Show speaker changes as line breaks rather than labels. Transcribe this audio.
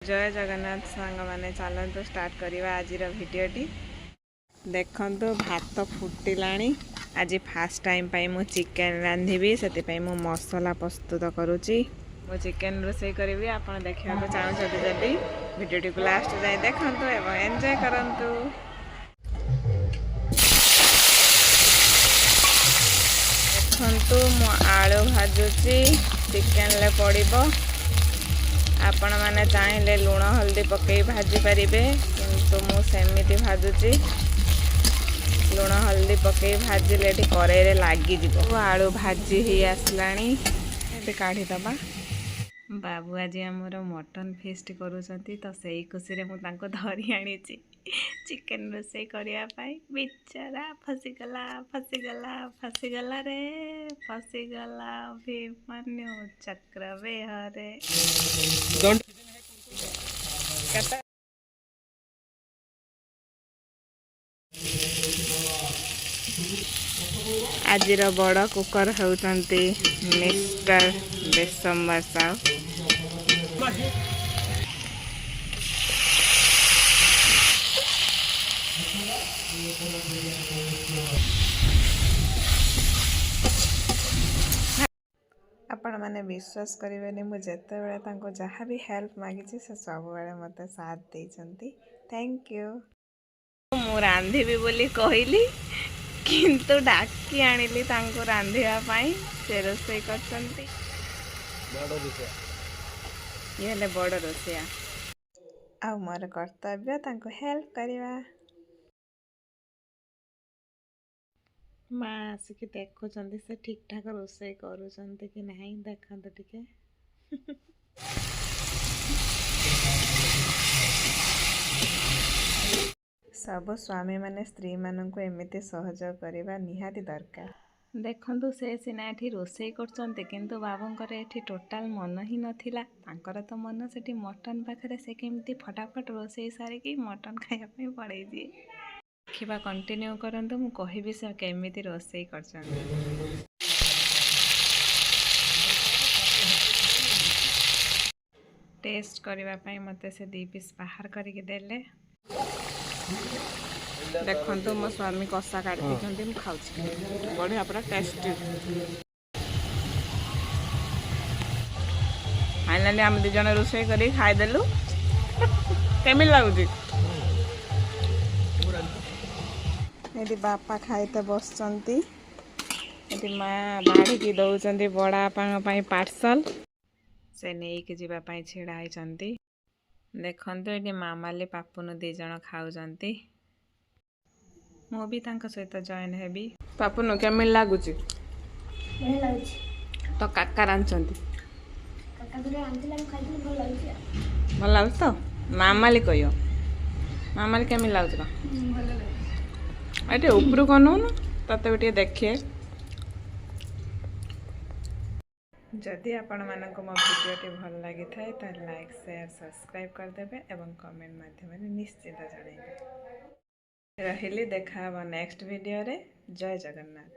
जय जगन्नाथ सांग माने चलतु स्टार्ट करवा आज भिडटी देखु भात फुटिलाणी आज फास्ट टाइम मु चिकेन रांधि से मु मसला प्रस्तुत करुच्ची मु चिकेन रोषे करी आप देखा चाहते जदि भिडटी को लास्ट जाए देखु एवं एंजॉय करंतु। देखु मु आलू भाजुची चिकेन ले पड़ो आपण मैंने चाहिए लुण हल्दी पकई भाजी पारे किंतु मु सेमती भाजुची लुण हल्दी पकई भाजिले कड़े लगिज आलू भाजी ही आसला काढ़ीदबा। बाबू आज आमर मटन फेस्ट करुँच तो से खुशी मुझे धरी आनी चिकेन रोषे करने बिचारा फसीगला फसीगला फसीगला रे फसीगला अभिमन्यु चक्र बेहरे आज बड़ कुकर होती मिस्टर बेसम्बर साहु आपण मैंने विश्वास करेंगे मुझे जहाँ भी हेल्प मागी से सब मत साथ देती थैंक यू। मु रांधि बोली कहली किंतु डाकी आनिली रांधापी से रोषे कर ये बड़ रोषिया आ मोर कर्तव्य हेल्प करवा। माँ आसिक देखुं से ठीक ठाक रोषे करुँच कि नहीं देखते टिके सब स्वामी माने स्त्री मानक एमती सहयोग करवा निहाती दरकार। देखु से सीना ये रोषे कर बाबूंकर ये टोटाल मन ही नाला तो मन से मटन पाखे से केमती फटाफट रोषे सारिकी मटन खायापी पड़े दिए देखा कंटिन्यू करंतु मु कहिबी से केमिति रोषे कर टेस्ट करने मते से 2 पीस बाहर करके देले। देखो मो स्वामी कषा काटी खाऊ बढ़िया पूरा टेस्टी। फाइनाली आम 2 जन रोषे कर खाईदेलु केमी लगुच ये बापा खाईते बसचंती ये माँ बाढ़ी दौरान बड़ापा पार्सल से नहीं कि जीवाई छिड़ा होती। देखु ये मामाली पापुन 2 जन खाऊंती मु भी सहित जॉइन हेबी। पापुन केमी लगुच तो काका रांधि भल लगुच तो मामाली कह मामाली केमी लगुच ये उपरू कौन तते भी देखिए जदि आपण मानक मो वीडियो भल लगी थाए तो लाइक शेयर सब्सक्राइब करदेवे एवं कमेंट माध्यम निश्चित जनइबे। रहिली देखा नेक्स्ट वीडियो रे। जय जगन्नाथ।